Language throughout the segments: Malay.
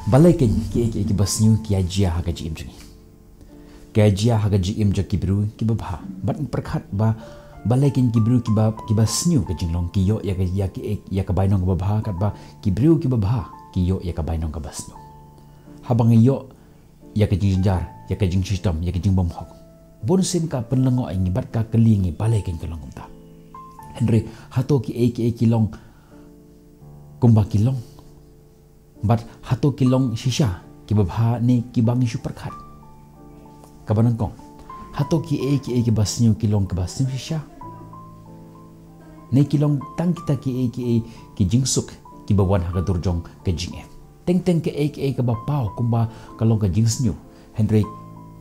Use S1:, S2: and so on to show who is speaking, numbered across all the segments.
S1: balai ke ki basnyu ki ajia haga ji imjani ke ajia haga ji imja ki bru ki babha bat perkhat ba balai ke ki bru ki basnyu ke jinglong ki yo ya ka bainong babha kat ba ki bru ki babha ki yo ya ka bainong ka basnyu habang yo ya ka jinjar ya ka jing system ya ka jing bom hok bon sim ka penlengo ingi bat ka kelingi balai ke kelong ta Henry hato ki kilong kumba kilong bat hato kilong shisha ki babha ni ki bangi super khat kabanang kong hato ki basnyu kilong ke basnyu shisha ne kilong tang kita ki jingsuk ki bawan haga durjong ke jinge teng ke ke ba pau kumba kalong ke jingsnyu Henry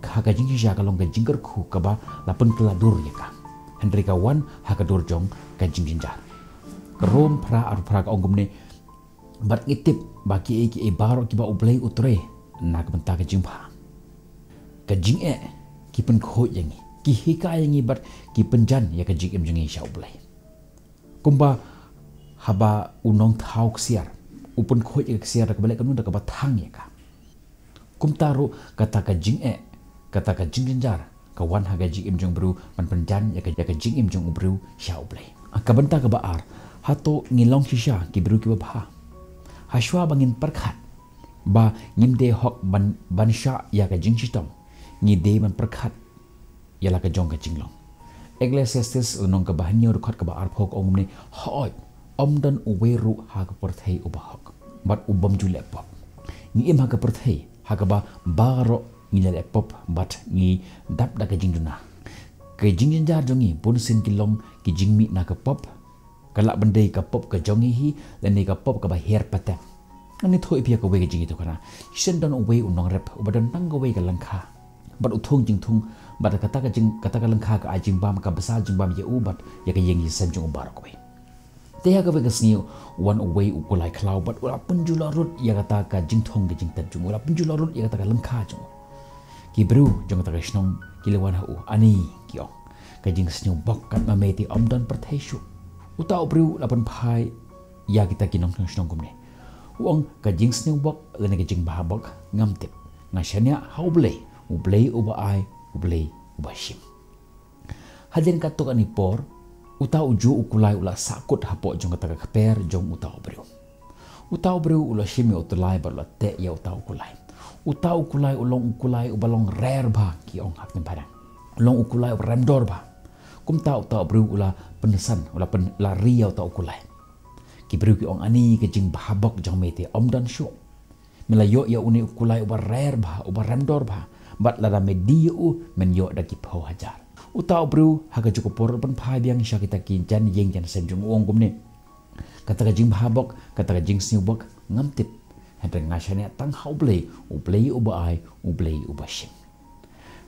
S1: haga jing shisha kalong ke jingker khu ka ba lapun keladur ya ka Henry ka wan haga durjong ke jinginjar kerom pra ka ongum ne bat ngitip baki baro ki ba ublei utre nak benta ke jingpa ke jinge ki pen kho yangi ki hika yangi bat ki penjan ya ke jing jengi sha ublei kumba haba unong thau ksiar upun kho ya ksiar ka balik kanu da ka bathang ya ka kumtaru kata ka jinge kata ka jingjar ka wan haga jing jong bru man penjan ya ka jing jong ubru sha ublei ka benta ka baar hato ngilong shisha ki bru ki ba Hashwa bangin perkhat ba ngimde hok bansha ya ka jing system ngide man perkhat ya la ka jong ka jinglong Ecclesiastes unong ka bahanyo rukhat ka ba arphok ongumne hoi omdan uweru ha ka perthei ubahok bat ubam jule pop ngi im ha ka perthei ha ka ba baro ngi le pop bat ngi dap da ka jingjuna ka jingjar jongi bunsin kilong ki jingmi na ka pop kalak bendai ka pop ka jongi hi dan ni ka pop ka ba her pata ani thoi pia ka we jingi to kana shen don we unong rep ubadan tang we ka langkha bat uthung jing thung bat kata ka langkha ka ajing bam ka basa jing bam ye ubat ya ka yengi san jong bar ko we te ha ka we ka sngiu one we ukulai khlau bat ula punjula rut ya kata ka jing thong ge jing tat jung ula punjula rut ya kata ka langkha jung ki bru jong ta ka snong ki lewan ha u ani ki ong ka jing snyu bok kat ma meti omdon pertheshu utau bru lapan phai ya kita kinong snong kumne uang ka jing sneu bok lene ka jing bahabok ngam tip ngashania haublei ublei uba ai ublei uba shim hadin katuk ani por utau ju ukulai ula sakut hapo jong kata ka per jong utau bru ula shim utulai ba ula te ya utau kulai ulong ukulai ubalong rare ba ki ong hak padang long ukulai remdor ba kum tau bru ula penesan ula pen lari atau ukulai ki bru ki ong ani ke jing bahabok jong mete omdan shu melayo ya uni ukulai uba rare ba uba remdor ba bat lada medio men yo da ki pau hajar utau bru haga cukup por pen phai biang sha kita ki jan yeng jan sem jong ong gumne kata ka jing bahabok kata ka jing snubok ngamtip henry ngashania tang haublei ublei uba ai ublei uba shim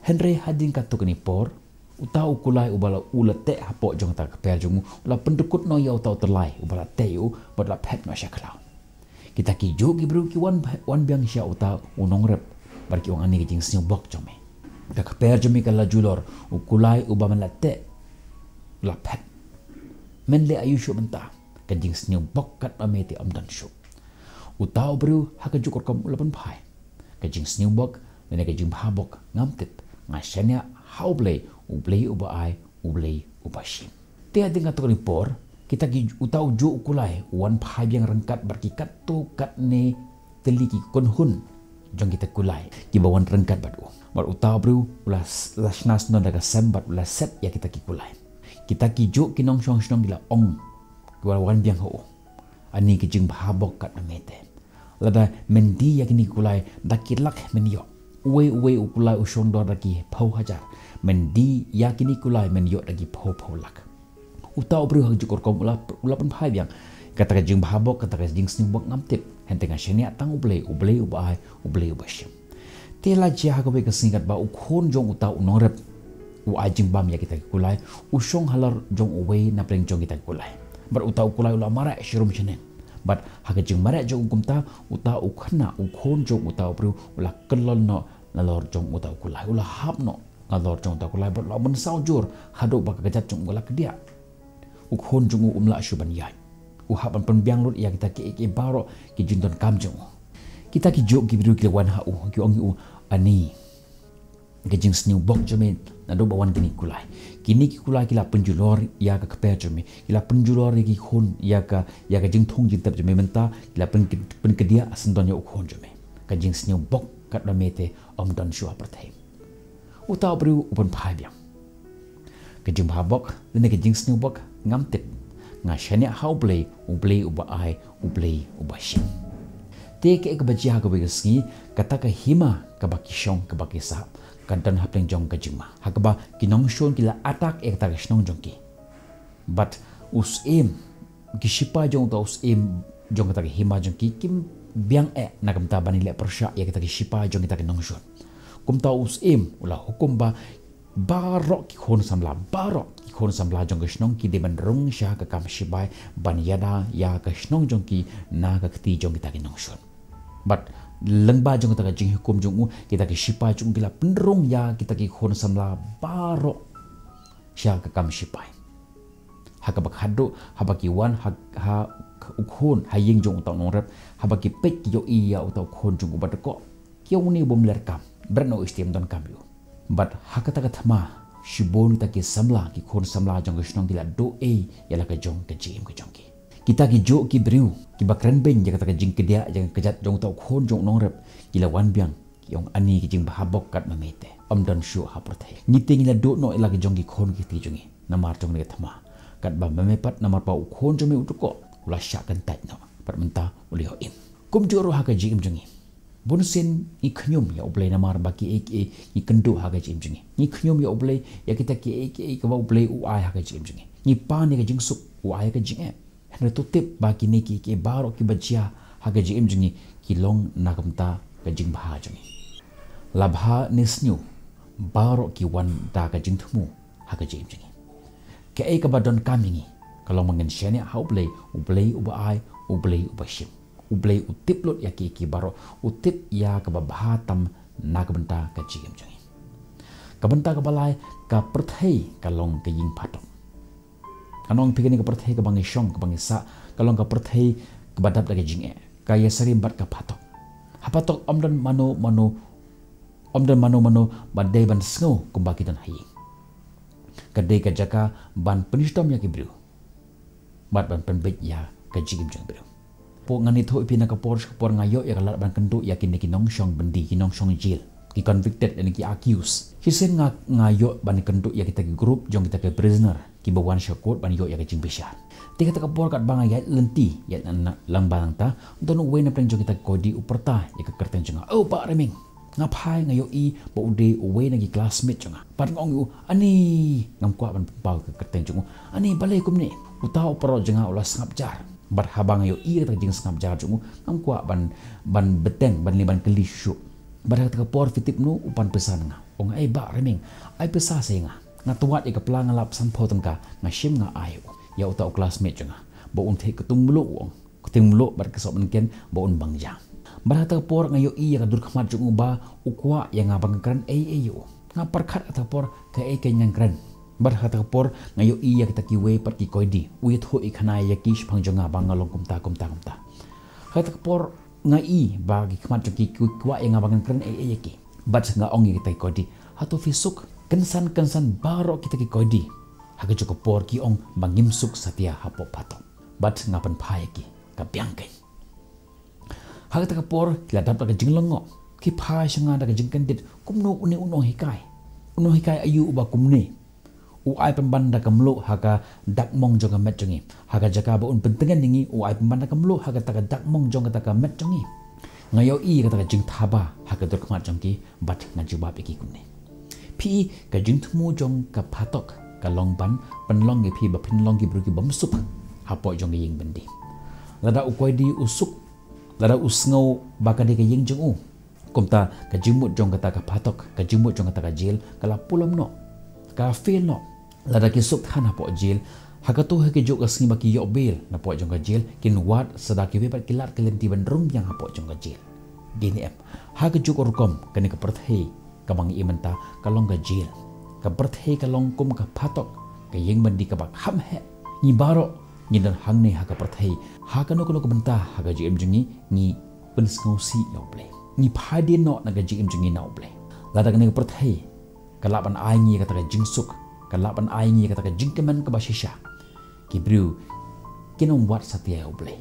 S1: henry hadin katuk ni por utau kulai ubala ulate hapo jong ta kapel jong ula pendukut no yau tau terlai ubala teu badla pet no syaklau kita ki jo ki bru ki wan biang sya utau unong rep bar ki ong ani jing snu bok jome ka kapel jome kala julor ukulai ubama late la pet men le ayu shu benta ka jing snu bok kat ameti amdan shu utau bru haka jukor kam ulapan phai ka jing snu bok ne ka jing bhabok ngamtip ngashania haublei ublei uba ai ublei uba shim te ading atok ni por kita ki utau ju ukulai wan phai yang rengkat berkikat tu kat ne teliki kon hun jong kita kulai ki bawan rengkat batu bar utau bru ulas lasnas no daga sembat ulas set ya kita ki kulai kita ki ju kinong shong shong gila ong wan biang ho ani ki jing bhabok kat na mete lada mendi ya kini kulai dakilak menyo we ukulai ushong do daki pau hajar mendi yakini kulai men yo dagi pau lak utau bru hang jukor kom ula pen phai biang kata ka jing bhabok kata ka jing sning bok ngamtip hentenga shenia tang ublei uba ai ublei uba shim tela jia ha ka be ka singat ba ukhon jong utau unorep u ajing bam ya kita kulai ushong halar jong uwe na pleng jong kita kulai bar utau kulai ula mara shirum chenen but haga jing mara jong kumta utau ukhna ukhon jong utau bru ula kelon no nalor jong utau kulai ula hap no ngalor jong ta kulai bot lamun saujur hadok baka gajat jong gala kedia ukhon jong umla shuban yai u haban pen biang lut ya kita ke baro ki jindon kam jong Kita ki jok ki biru ki wan ha ki ong u ani gajing sniu bok jome na do bawan kini kulai kini ki kulai kila penjulor ya ka kpe jome kila penjulor ki khon ya ka jing thong jin tab jome menta kila pen kedia asendon ya khon jome gajing sniu bok kat na mete om don shu apathe uta bru upon phai biang gajing bha bok ne gajing sniu bok ngam tip nga shania how play uba ai uplay uba shin te ke ka bajia ka begasngi kata ka hima ka baki shong ka baki sa kantan hapleng jong ka jingma hakaba kinong shon kila atak ek ta shnong jong ki but us em gishipa jong ta us em jong ta hima jong ki kim biang na kam ta bani le persha ya kita gishipa jong ta kinong shon kum ta us em ula hukum ba barok ki khon samla jong ka shnong ki de ban rong sha ka kam shibai ban yada ya ka shnong jong ki na ka kti jong ta kinong shon but lengba jong kita jing hukum jong kita ki shipai jong kila penrong ya kita ki khon samla baro sya ka kam shipai hakabak hado habaki wan ha ukhon haying jong ta nongrep habaki pek yo iya utau khon jong ubat ko kyong ni bom ler kam brano istem don kam yo but hakata ka thama shibon ta ki samla ki khon samla jong gishnong kila do yala ka jong ka jim ka jong ki kita ki jo ki briu ki bakran ben jaga ta jing kedia jang kejat jong tau khon jong nongrep kila wan biang yong ani ki jing bahabok kat mamete om don shu ha prothai ni ting la do no ila ki jong ki khon ki ti jongi namar jong ne thama kat ba memepat namar pa khon jome utuko ula sha kan tat no par menta uli ho in kum joro ha ka jing jongi bonsen i khnyum ya ublay namar baki i kendu ha ka jing jongi ni khnyum ya ublay ya kita ki ka ba ublay u ai ha ka jing jongi ni pa ni ka jing suk u ai ka jing Henry tutip bagi ni ki baro ki bajia haga jim jingi ki long nakamta ka jing bha jingi labha nisnyu baro ki wan da ka jing thumu haga jim jingi ke ai ka badon kamingi kalau mangen shane how play uba ai uba shim ublay utip lot ya ki baro utip ya ka babha tam nakamta ka jim jingi ka banta ka balai ka perthai ka long ka ying phatok kanong pikini ka perthai ka bangi shong ka bangi sa kalong ka perthai ka badap da jing kaya sari bat ka phatok hapatok omdan mano badai ban sngo kumbaki dan hai kadai ka jaka ban penishtom ya ki bru bat ban penbet ya ka jing jong bru po ngani tho ipina ka por ngayo ya kalat ban kendu ya kiniki nong shong bendi kinong shong jail ki convicted dan ki accused hisen ngayo ban kendu ya kita ki group jong kita ki prisoner ki bawan syakut ban yo ya ka jing besar tika tak por kat bang ayat lenti ya lang bang ta don we na plan jong kita kodi uperta ya ka kerten jong oh pak reming ngapai ngayo i bo de we na ki classmate jong pat ngong u ani ngam kwa ban pau ka kerten jong ani balai kum ni utau pro jong ulas ngap jar bar habang yo i ta jing ngap jar jong ngam kwa ban beteng ban liban keli syu bar ta por fitip nu upan pesan nga ong ai ba reming ai pesa se nga nga tuat ika plang lap sampo tangka nga shim nga ayo ya utau classmate janga bo un the ketung mulo bar kesop mungkin bo un bangja barata por ngayo i ya dur khamat jung ba ukwa ya nga bangkran yo nga parkhat ata por ka kenyang kran barata por ngayo i ya kita kiwe par ki koidi u tho ikhana ya ki phang jonga bangalong kumta hata por ngai ba ki khamat ki kwa ya nga bangkran ya ki bat nga ongi kita koidi hato fisuk kensan baro kita ki koidi haga joko por ki ong bangim suk satia hapo pato bat ngapan phai ki ka biangkai haga ta por kila dap ka jinglongo ki phai shanga da ka jingkandit kumno une uno hikai ayu uba kumne u ai pembanda kamlo haga dakmong jonga met jongi haga jaka ba un pentengan ningi u ai pembanda kamlo haga ta ka dakmong jonga ta ka met jongi ngayo i ka ta ka jing thaba haga dur khamat jongki bat ngajuba peki kumne pi ka jing thmu jong ka phatok ka long ban penlong ge phi ba phinlong gi bru gi bamsuk hapo jong ying bendi lada ukoi di usuk lada usngau ba ka de ka ying jong komta ka jimut jong ka ta ka phatok ka jimut jong ka ta ka jail kala pulam no ka fail no lada ki suk than hapo jail hakato ha ke jok asngi ba ki yo bail na po jong ka jail kin wat sada ki be kilar kelenti ban rum yang hapo jong ka jail gini em ha ke jok orkom kani ka perthei kabang imenta kalong ka jail ka berthei kalong kum ka phatok ka yeng bandi ka bak ham he ni baro ni dan hang ne ha ka berthei ha ka no ko benta ha ka jim jingi ni penskosi ya ble ni phadi no na ga jing jing na ble la da ne perthai kalapan ai ngi kata ka jingsuk kalapan ai ngi kata ka jingkemen ka basisha kibru kinom wat satya ble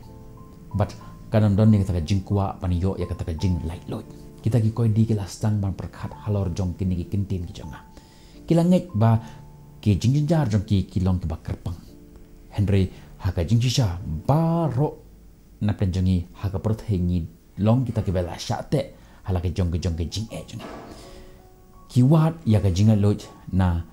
S1: but kadam don ni kata ka jingkwa paniyo ya kata ka jing light loy kita ki koi di kila stang ban perkhat halor jong kini ki kintin ki jonga kila ngek ba ki jingjar jong ki kilong ki ba kerpang Henry haka jingsisha baro na penjongi haka perthengi long kita ki bela syate halaka jong ke jing jong kiwat ya ka jinga loj na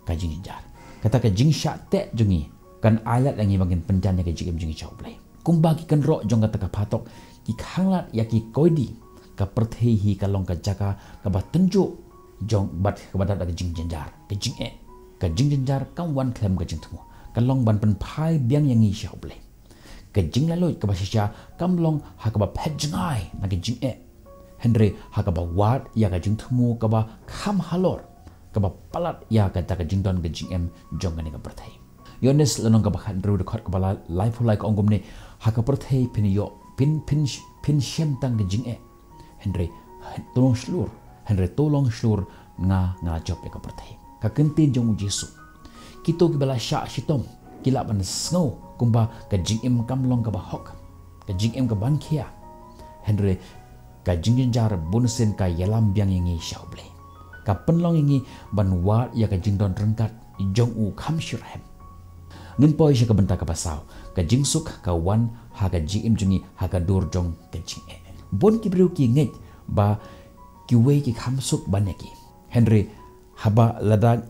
S1: ka jingjar kata ka jing syate jongi kan alat langi bangin penjan ya ka jing jingi chauplay kung bagi kan ro jong kata ka patok ki khanglat ya ki koidi ka perthehi ka long ka jaka ka ba tenjo jong bat ka badat ka jing jenjar ka jing jenjar kam wan klem ka jing tmu ka long ban pen phai biang yang i shau ble ka jing la loi ka ba sha kam long ha ka ba phet jangai na ka jing Henry ha ka ba wat ya ka jing tmu ka ba kham halor ka ba palat ya ka ta ka jing don ka jing jong ka ni ka perthei yones lanong ka ba khan ru de khot ka ba life like ongom ne ha ka perthei pin yo pin shem tang ka jing Henry tolong slur nga job ya ka perthei ka kentin jong Jesu kito ki bala sha shitom kila ban snow kumba ka jing kam long ka ba hok ka jing ka ban khia Henry ka jing jar bunsen ka yalam biang yangi shauble ka penlong yangi ban wat ya ka jing don rengkat jong u kham shirhem ngin poi ka benta ka pasau ka jing suk ka wan ha ka jing jungi ha ka dur jong ka jing bon ki bru ki nget ba ki we ki kham suk ban ki Henry haba lada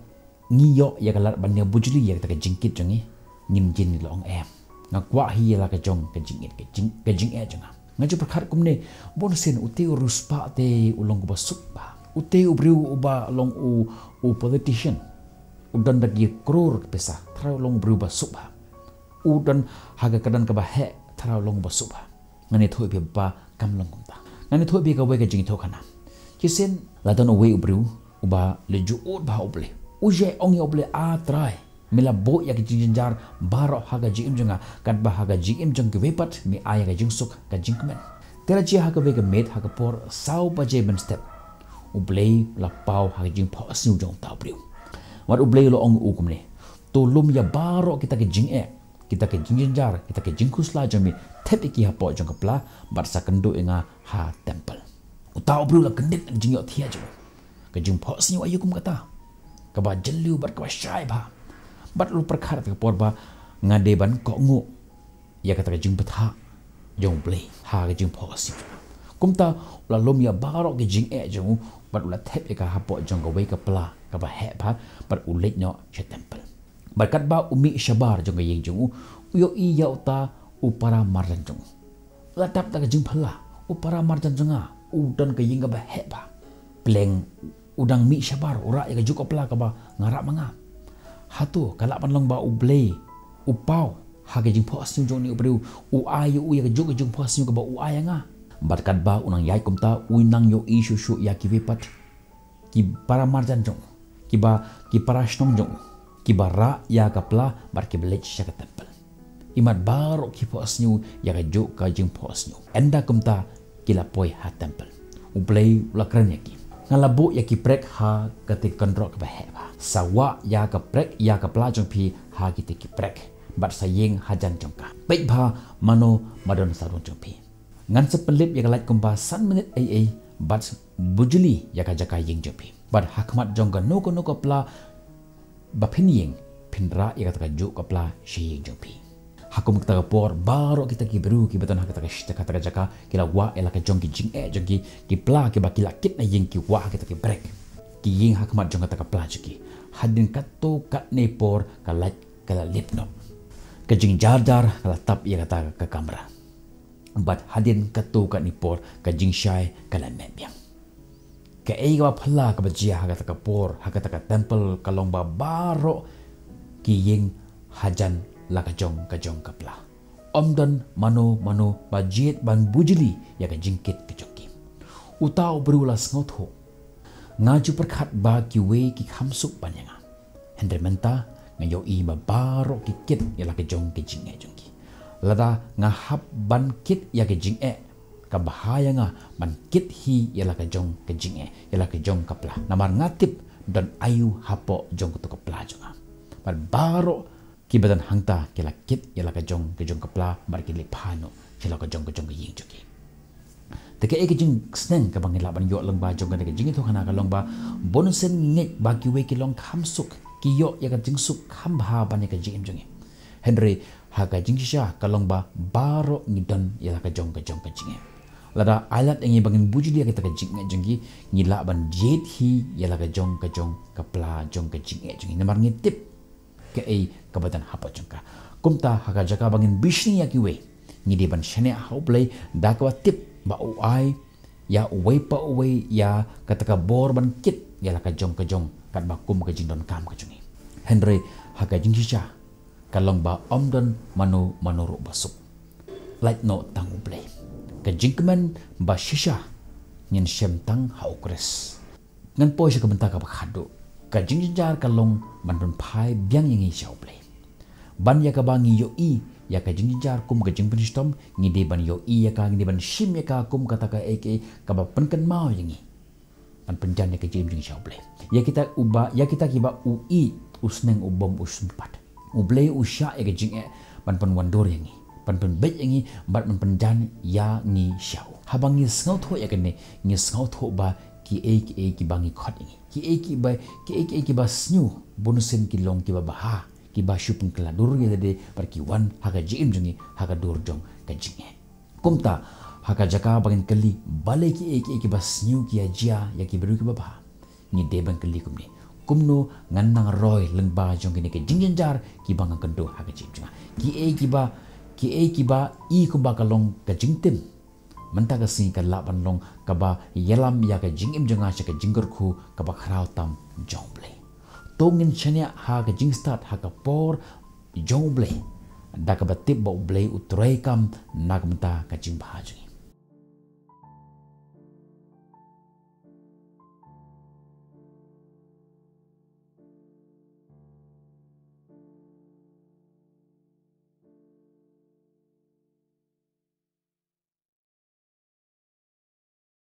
S1: ngiyo ya kalat bannya bujuli ya kita jingkit jongi nim jin long nga kwa hi la ka jong ka jingit ka jing jonga nga ju perkhat kumne bon sen uti ruspa te ulong ba supa uti ubriu uba long u politician udan dagi kror pesa thara long bru ba supa udan haga kadan ka ba he thara long ba supa ngani thoi be ba kam long kumta ngani thoi be ka we ka jing thokana kisen la don we ubriu uba leju ut ba uble uje ongi oble a try mila bo ya ki jinjar baro haga jim jonga kat ba haga jim jong ke wepat mi aya ga jingsuk ka jingkmen tera ji haga be ga met haga por sau ba je ben step uble la pau haga jing pho asu jong ta priu wat uble lo ong u kumne to lum ya baro kita ke jing kita ke jinjar kita ke jingkus la jami tepi ki ha po jong ka pla bar sa kendo enga ha temple utau bru la kendit jing yo thia jo ka jing pho asu ayu kum kata kaba jelu bar kaba syai ba bat lu perkara ke porba ngade ban ko ngu ya kata ka jing betha jong ble ha ka jing posi kumta la lom ya baro ke jing jong bat la thep ka hapo jong ka we ka pla ka ba he ba bat u lek no che temple berkat ba umi shabar jong yeng jong yo i ya uta upara marjan jong la tap ta ka jing phala upara marjan jonga u don ka yeng ka ba he ba pleng udang mi syabar ura ya juk opla ka ba ngarak manga hatu kala pan long ba uble upau ha ke jing phos jong ni ubru u ayu u ya juk phos ka ba u ayanga barkat ba unang yai kumta uinang yo isu shu ya ki vipat ki para marjan jong ki para shnong jong ki bara ya ka pla bar ki belech sya ka temple imat baro ki phos ya ka juk ka jing phos enda kumta kila poi ha temple uble la kranya ki ngalabu ya ki prek ha katik kontrol ke bahe ba sawa ya ka prek ya ka pla jong pi ha ki ki prek bat sayeng hajan jongka baik ba mano madon sarung jong pi ngan sepelip ya ka lait kumpa san minute ai bat bujuli ya ka jaka yeng jong pi bat hakmat jongka no ko pla ba pinyeng pinra ya ka ju ka pla shi yeng jong pi hakum kita por baro kita ki beru ki beton hakata ka jaka kila wa ela ka jong ki jing jong ki pla ki ba kila kit na yeng ki wa kita ki break ki yeng hakmat jong ka pla jki hadin kato kat ne por ka kala lip no ka jing jar kala tap ya kata ka kamera but hadin kato kat ni por ka jing shai kala mebyang ka ei ga phla ka ba jia hakata ka por hakata ka temple kalong ba baro ki yeng hajan la ka jong ka pla omdan mano bajet ban bujli ya ka jingkit ka jongki utau berula ngotho ngaju perkhat ba ki we ki khamsuk panyanga hendre menta ngayo i ma baro ki kit ya la ka jong ki jingki lada ngahap ban kit ya ka jing ka bahaya nga man kit hi yala ka jong ka jinge yala ka jong kapla namar ngatip dan ayu hapo jong kutu kapla jonga mar baro kibatan hangta kila kit yala ka jong kapla mar kili phano kila ka jong ying joki teke e jing sneng ka bangila ban yo lang ba jong ka jing to khana ka long ba bonusen ngek ba ki we ki long khamsuk ki yo ya ka jing suk kham bha ban ka jing jongi Henry haga jing sha ka long ba baro ngidan yala ka jong ka jinge lada alat engi bangin buji dia kita ka jinge jongi ngila ban jet hi yala ka jong ka pla jong ka jinge jongi namar ngitip ke e kabatan hapa jongka kumta haga jaka bangin bishni ya ki we ngidi ban shane hau play da ka tip ba uai ya uwe pa uwe ya kataka bor ban kit ya la ka jong kat ba kum ka jing don kam ka jungi Henry haga jing sha kalong ba omdon manuru basuk like no tang uble ka jingman ba shisha nyen shem tang hau kres ngan po sha ka benta ka khado ka jing jar kalong mandon phai byang yangi sha uble ban ya ka bangi yo i ya ka jing jar kum ka jing penistom ngide ban yo i ya ka ngide ban shim ya ka kum kata ka eke ka ba penkan mau yangi pan penjan ya ka jing shauble ya kita kiba ui usneng ubom usumpat uble usya ya ka jing pan wandor yangi pan bet yangi bat pan penjan ya ngi shau habangi sngau tho ya ka ne ngi sngau tho ba ki ki bangi khot yangi ki ba snyu bonusen ki long ki ba ha ki ba shupung kala dur ge de par ki wan haga jim jungi haga dur jong ka jinge kumta haga jaka bangin kali bale ki ki bas new ki ajia ya ki beru ki ba ni de bang kali kumni kumno ngannang roy leng ba jong ki jingjen jar ki bang kendo haga jim junga ki ba i ku ba kalong ka jingtim manta ka sing ka la ban long ka ba yelam ya ka jingim junga sha ka jingger khu ka ba khrau tam jomble tongin chanya ha ka jing start ha ka por jong ble da ka batip bo ble utrai kam nagmta ka jing bhaj